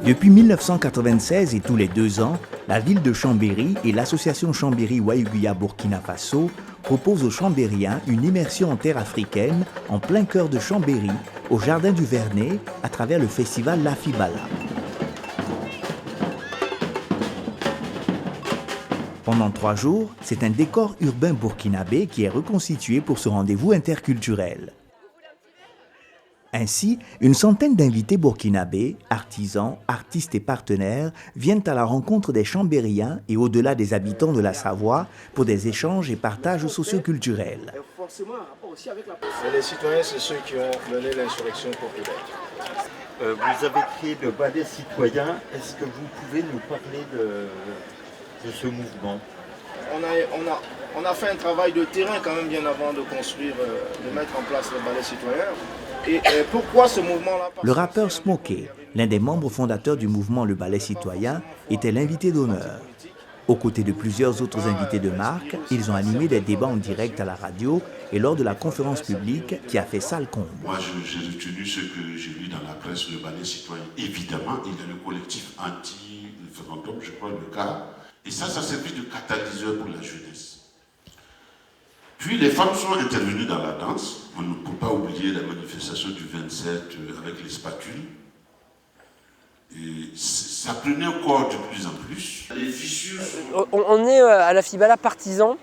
Depuis 1996 et tous les 2 ans, la ville de Chambéry et l'association Chambéry-Waïguya Burkina Faso proposent aux Chambériens une immersion en terre africaine en plein cœur de Chambéry, au Jardin du Vernet, à travers le festival La Fibala. Pendant 3 jours, c'est un décor urbain burkinabé qui est reconstitué pour ce rendez-vous interculturel. Ainsi, une centaine d'invités burkinabés, artisans, artistes et partenaires viennent à la rencontre des Chambériens et au-delà des habitants de la Savoie pour des échanges et partages socioculturels. Les citoyens, c'est ceux qui ont mené l'insurrection populaire. Vous avez créé le ballet citoyen. Est-ce que vous pouvez nous parler de ce mouvement? On a fait un travail de terrain quand même bien avant de construire, de mettre en place le ballet citoyen. Et pourquoi ce mouvement-là? Le rappeur Smokey, l'un des membres fondateurs du mouvement Le Ballet Citoyen, était l'invité d'honneur. Aux côtés de plusieurs autres invités de marque, ils ont animé des débats en direct à la radio et lors de la conférence publique qui a fait salle comble. Moi, j'ai retenu ce que j'ai lu dans la presse, le Ballet Citoyen. Évidemment, il y a le collectif anti-référendum, je crois, le cas. Et ça servi de catalyseur pour la jeunesse. Puis les femmes sont intervenues dans la danse. On ne peut pas oublier la manifestation du 27 avec les spatules. Et ça prenait encore de plus en plus. Les fissures sont... On est à la Fibala partisans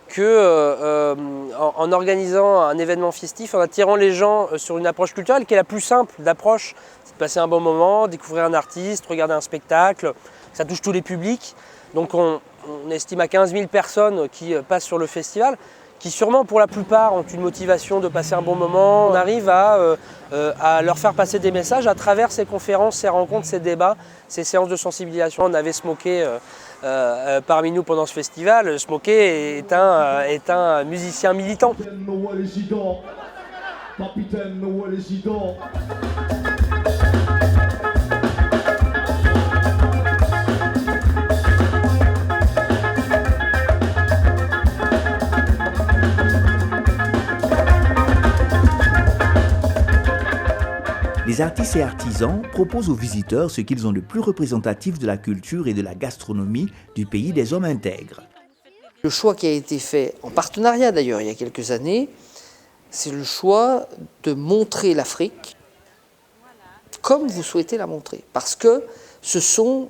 que, en organisant un événement festif, en attirant les gens sur une approche culturelle qui est la plus simple d'approche, c'est de passer un bon moment, découvrir un artiste, regarder un spectacle, ça touche tous les publics. Donc on estime à 15 000 personnes qui passent sur le festival, qui sûrement pour la plupart ont une motivation de passer un bon moment. On arrive à leur faire passer des messages à travers ces conférences, ces rencontres, ces débats, ces séances de sensibilisation. On avait Smokey parmi nous pendant ce festival. Smokey est un musicien militant. Les artistes et artisans proposent aux visiteurs ce qu'ils ont de plus représentatif de la culture et de la gastronomie du pays des hommes intègres. Le choix qui a été fait, en partenariat d'ailleurs il y a quelques années, c'est le choix de montrer l'Afrique comme vous souhaitez la montrer. Parce que ce sont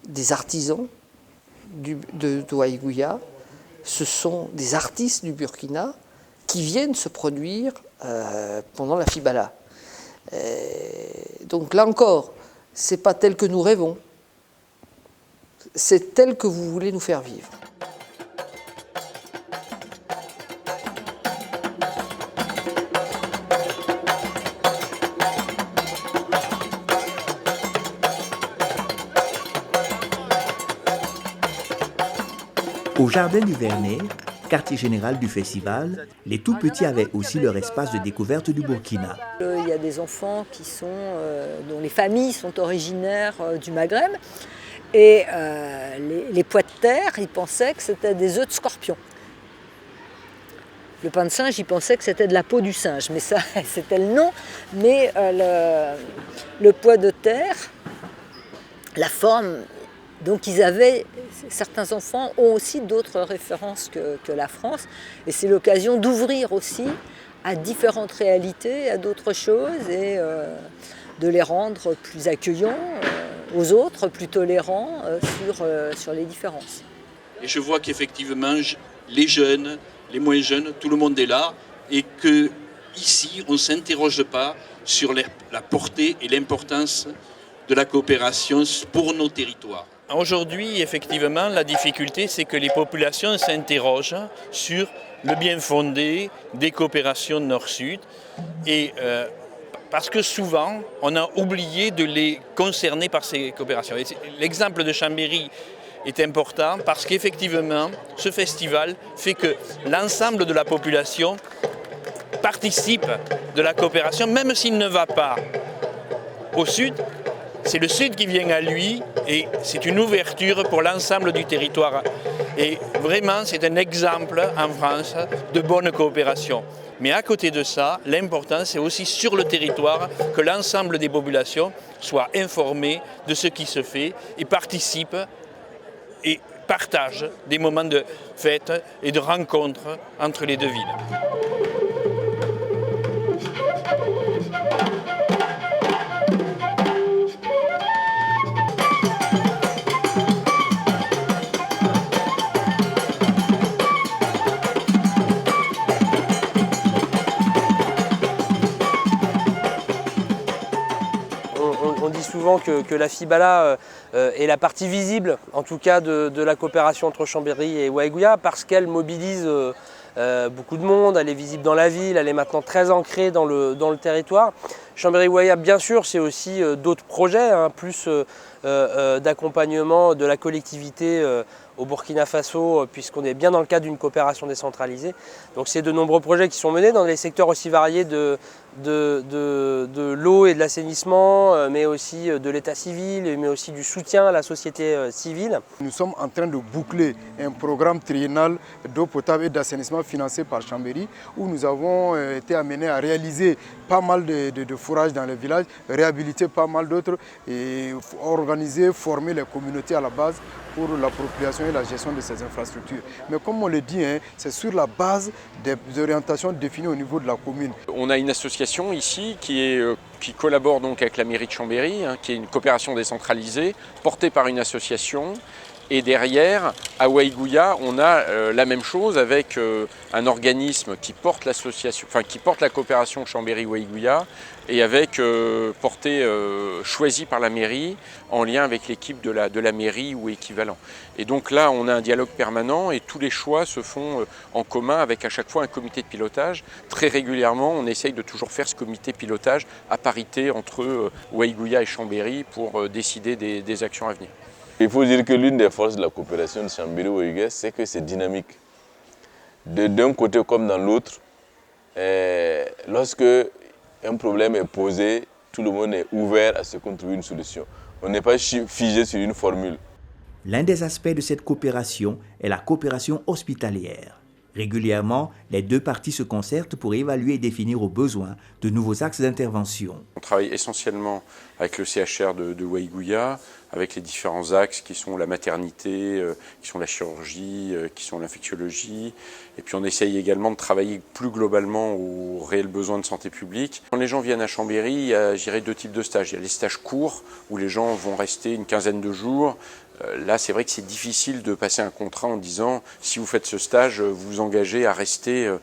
des artisans de Waïguya, ce sont des artistes du Burkina qui viennent se produire pendant la Fibala. Donc là encore, c'est pas tel que nous rêvons, c'est tel que vous voulez nous faire vivre. Au Jardin du Vernet, quartier général du festival, les tout-petits avaient aussi leur espace de découverte du Burkina. Il y a des enfants dont les familles sont originaires du Maghreb et les pois de terre, ils pensaient que c'était des œufs de scorpion. Le pain de singe, ils pensaient que c'était de la peau du singe, mais ça, c'était le nom. Mais le pois de terre, la forme... Donc certains enfants ont aussi d'autres références que la France, et c'est l'occasion d'ouvrir aussi à différentes réalités, à d'autres choses, et de les rendre plus accueillants aux autres, plus tolérants sur les différences. Et je vois qu'effectivement, les jeunes, les moins jeunes, tout le monde est là, et qu'ici, on ne s'interroge pas sur la portée et l'importance de la coopération pour nos territoires. Aujourd'hui, effectivement, la difficulté, c'est que les populations s'interrogent sur le bien fondé des coopérations nord-sud. Et parce que souvent, on a oublié de les concerner par ces coopérations. L'exemple de Chambéry est important parce qu'effectivement, ce festival fait que l'ensemble de la population participe de la coopération, même s'il ne va pas au sud. C'est le Sud qui vient à lui et c'est une ouverture pour l'ensemble du territoire Et vraiment, c'est un exemple en France de bonne coopération. Mais à côté de ça, l'important, c'est aussi sur le territoire que l'ensemble des populations soient informées de ce qui se fait et participent et partagent des moments de fête et de rencontres entre les deux villes. On dit souvent que la Fibala est la partie visible, en tout cas de la coopération entre Chambéry et Waiguya, parce qu'elle mobilise beaucoup de monde, elle est visible dans la ville, elle est maintenant très ancrée dans le territoire. Chambéry-Waiguya, bien sûr, c'est aussi d'autres projets, plus d'accompagnement de la collectivité au Burkina Faso, puisqu'on est bien dans le cadre d'une coopération décentralisée. Donc c'est de nombreux projets qui sont menés dans des secteurs aussi variés de l'eau et de l'assainissement, mais aussi de l'état civil, mais aussi du soutien à la société civile. Nous sommes en train de boucler un programme triennal d'eau potable et d'assainissement financé par Chambéry, où nous avons été amenés à réaliser pas mal de fourrages dans les villages, réhabiliter pas mal d'autres et organiser, former les communautés à la base pour l'appropriation et la gestion de ces infrastructures. Mais comme on le dit, c'est sur la base des orientations définies au niveau de la commune. On a une association ici qui collabore donc avec la mairie de Chambéry, qui est une coopération décentralisée portée par une association. Et derrière, à Waiguya, on a la même chose avec un organisme qui porte l'association, qui porte la coopération Chambéry-Waiguya et avec portée choisie par la mairie en lien avec l'équipe de la mairie ou équivalent. Et donc là, on a un dialogue permanent et tous les choix se font en commun avec à chaque fois un comité de pilotage. Très régulièrement, on essaye de toujours faire ce comité de pilotage à parité entre Waiguya et Chambéry pour décider des actions à venir. Il faut dire que l'une des forces de la coopération de Chambéry-Waiguya, c'est que c'est dynamique. D'un côté comme dans l'autre, lorsque un problème est posé, tout le monde est ouvert à ce qu'on trouve une solution. On n'est pas figé sur une formule. L'un des aspects de cette coopération est la coopération hospitalière. Régulièrement, les deux parties se concertent pour évaluer et définir aux besoins de nouveaux axes d'intervention. On travaille essentiellement avec le CHR de Waiguya, avec les différents axes qui sont la maternité, qui sont la chirurgie, qui sont l'infectiologie. Et puis on essaye également de travailler plus globalement aux réels besoins de santé publique. Quand les gens viennent à Chambéry, il y a, je dirais, deux types de stages. Il y a les stages courts, où les gens vont rester une quinzaine de jours. Là, c'est vrai que c'est difficile de passer un contrat en disant si vous faites ce stage, vous vous engagez à rester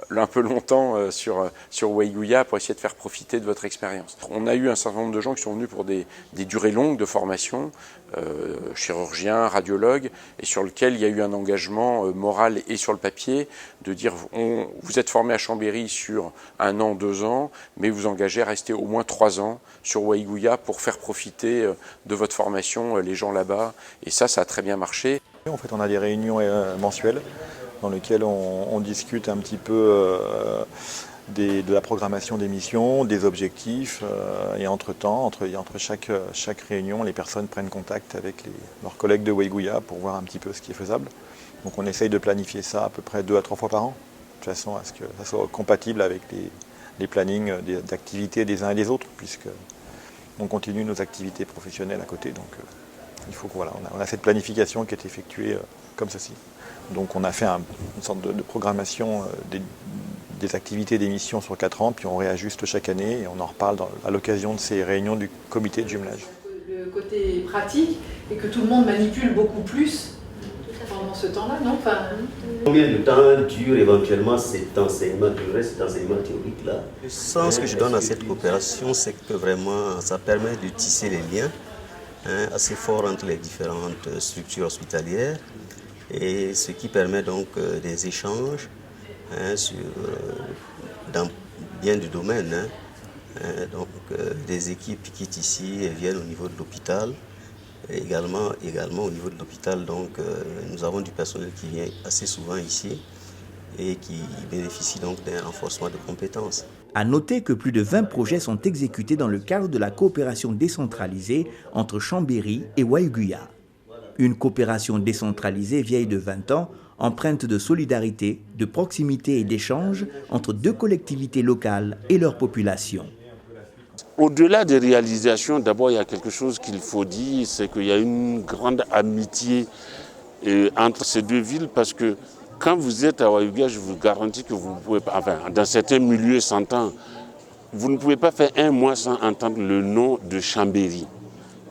un peu longtemps sur Waiguya pour essayer de faire profiter de votre expérience. On a eu un certain nombre de gens qui sont venus pour des durées longues de formation, chirurgiens, radiologues, et sur lequel il y a eu un engagement moral et sur le papier de dire vous êtes formé à Chambéry sur 1 an, 2 ans, mais vous engagez à rester au moins 3 ans sur Waiguya pour faire profiter de votre formation les gens là-bas. Et ça a très bien marché. En fait, on a des réunions mensuelles dans lesquelles on discute un petit peu de la programmation des missions, des objectifs, et entre chaque réunion, les personnes prennent contact avec leurs collègues de Waiguya pour voir un petit peu ce qui est faisable. Donc on essaye de planifier ça à peu près 2 à 3 fois par an, de façon à ce que ça soit compatible avec les plannings d'activités des uns et des autres, puisqu'on continue nos activités professionnelles à côté. Donc il faut qu'on on a cette planification qui est effectuée comme ceci. Donc on a fait une sorte de programmation des activités, des missions sur 4 ans, puis on réajuste chaque année et on en reparle à l'occasion de ces réunions du comité de jumelage. Le côté pratique et que tout le monde manipule beaucoup plus pendant ce temps-là, non ? Combien de temps dure éventuellement cet enseignement théorique-là ? Le sens que je donne à cette coopération, c'est que vraiment ça permet de tisser les liens assez forts entre les différentes structures hospitalières, et ce qui permet donc des échanges dans bien du domaine. Donc des équipes qui quittent ici et viennent au niveau de l'hôpital. Et également au niveau de l'hôpital, donc nous avons du personnel qui vient assez souvent ici et qui bénéficie donc d'un renforcement de compétences. À noter que plus de 20 projets sont exécutés dans le cadre de la coopération décentralisée entre Chambéry et Waiguya. Une coopération décentralisée vieille de 20 ans, empreinte de solidarité, de proximité et d'échange entre deux collectivités locales et leur population. Au-delà des réalisations, d'abord, il y a quelque chose qu'il faut dire, c'est qu'il y a une grande amitié entre ces deux villes, parce que quand vous êtes à Wayouguia, je vous garantis que vous pouvez pas, enfin, dans certains milieux s'entend, vous ne pouvez pas faire un mois sans entendre le nom de Chambéry.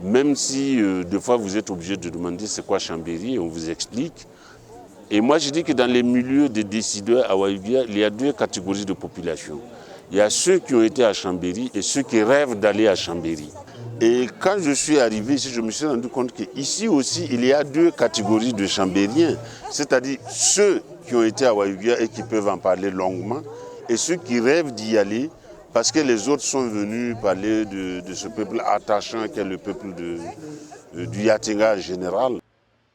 Même si, des fois, vous êtes obligé de demander c'est quoi Chambéry, et on vous explique. Et moi, je dis que dans les milieux des décideurs à Wayouguia, il y a deux catégories de population. Il y a ceux qui ont été à Chambéry et ceux qui rêvent d'aller à Chambéry. Et quand je suis arrivé ici, je me suis rendu compte qu'ici aussi, il y a deux catégories de Chambériens. C'est-à-dire ceux qui ont été à Wayouguia et qui peuvent en parler longuement, et ceux qui rêvent d'y aller, parce que les autres sont venus parler de ce peuple attachant qu'est le peuple du Yatinga en général.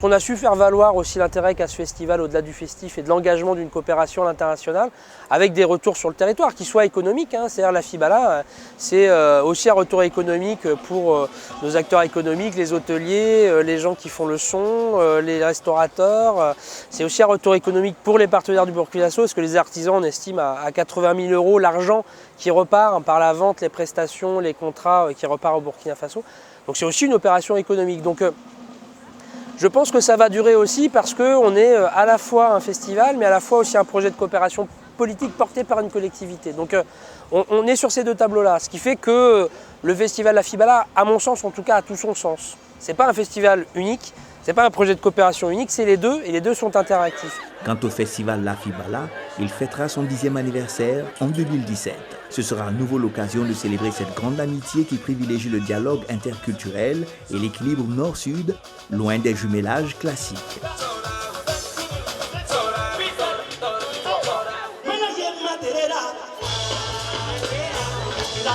On a su faire valoir aussi l'intérêt qu'a ce festival au-delà du festif et de l'engagement d'une coopération à l'international avec des retours sur le territoire qui soient économiques. C'est-à-dire la FIBALA, c'est aussi un retour économique pour nos acteurs économiques, les hôteliers, les gens qui font le son, les restaurateurs. C'est aussi un retour économique pour les partenaires du Burkina Faso parce que les artisans, on estime à 80 000 € l'argent qui repart par la vente, les prestations, les contrats qui repart au Burkina Faso. Donc c'est aussi une opération économique. Donc, je pense que ça va durer aussi parce qu'on est à la fois un festival, mais à la fois aussi un projet de coopération politique porté par une collectivité. Donc on est sur ces deux tableaux-là, ce qui fait que le festival La Fibala, à mon sens en tout cas, a tout son sens. Ce n'est pas un festival unique, ce n'est pas un projet de coopération unique, c'est les deux et les deux sont interactifs. Quant au festival La Fibala, il fêtera son 10e anniversaire en 2017. Ce sera à nouveau l'occasion de célébrer cette grande amitié qui privilégie le dialogue interculturel et l'équilibre nord-sud, loin des jumellages classiques. La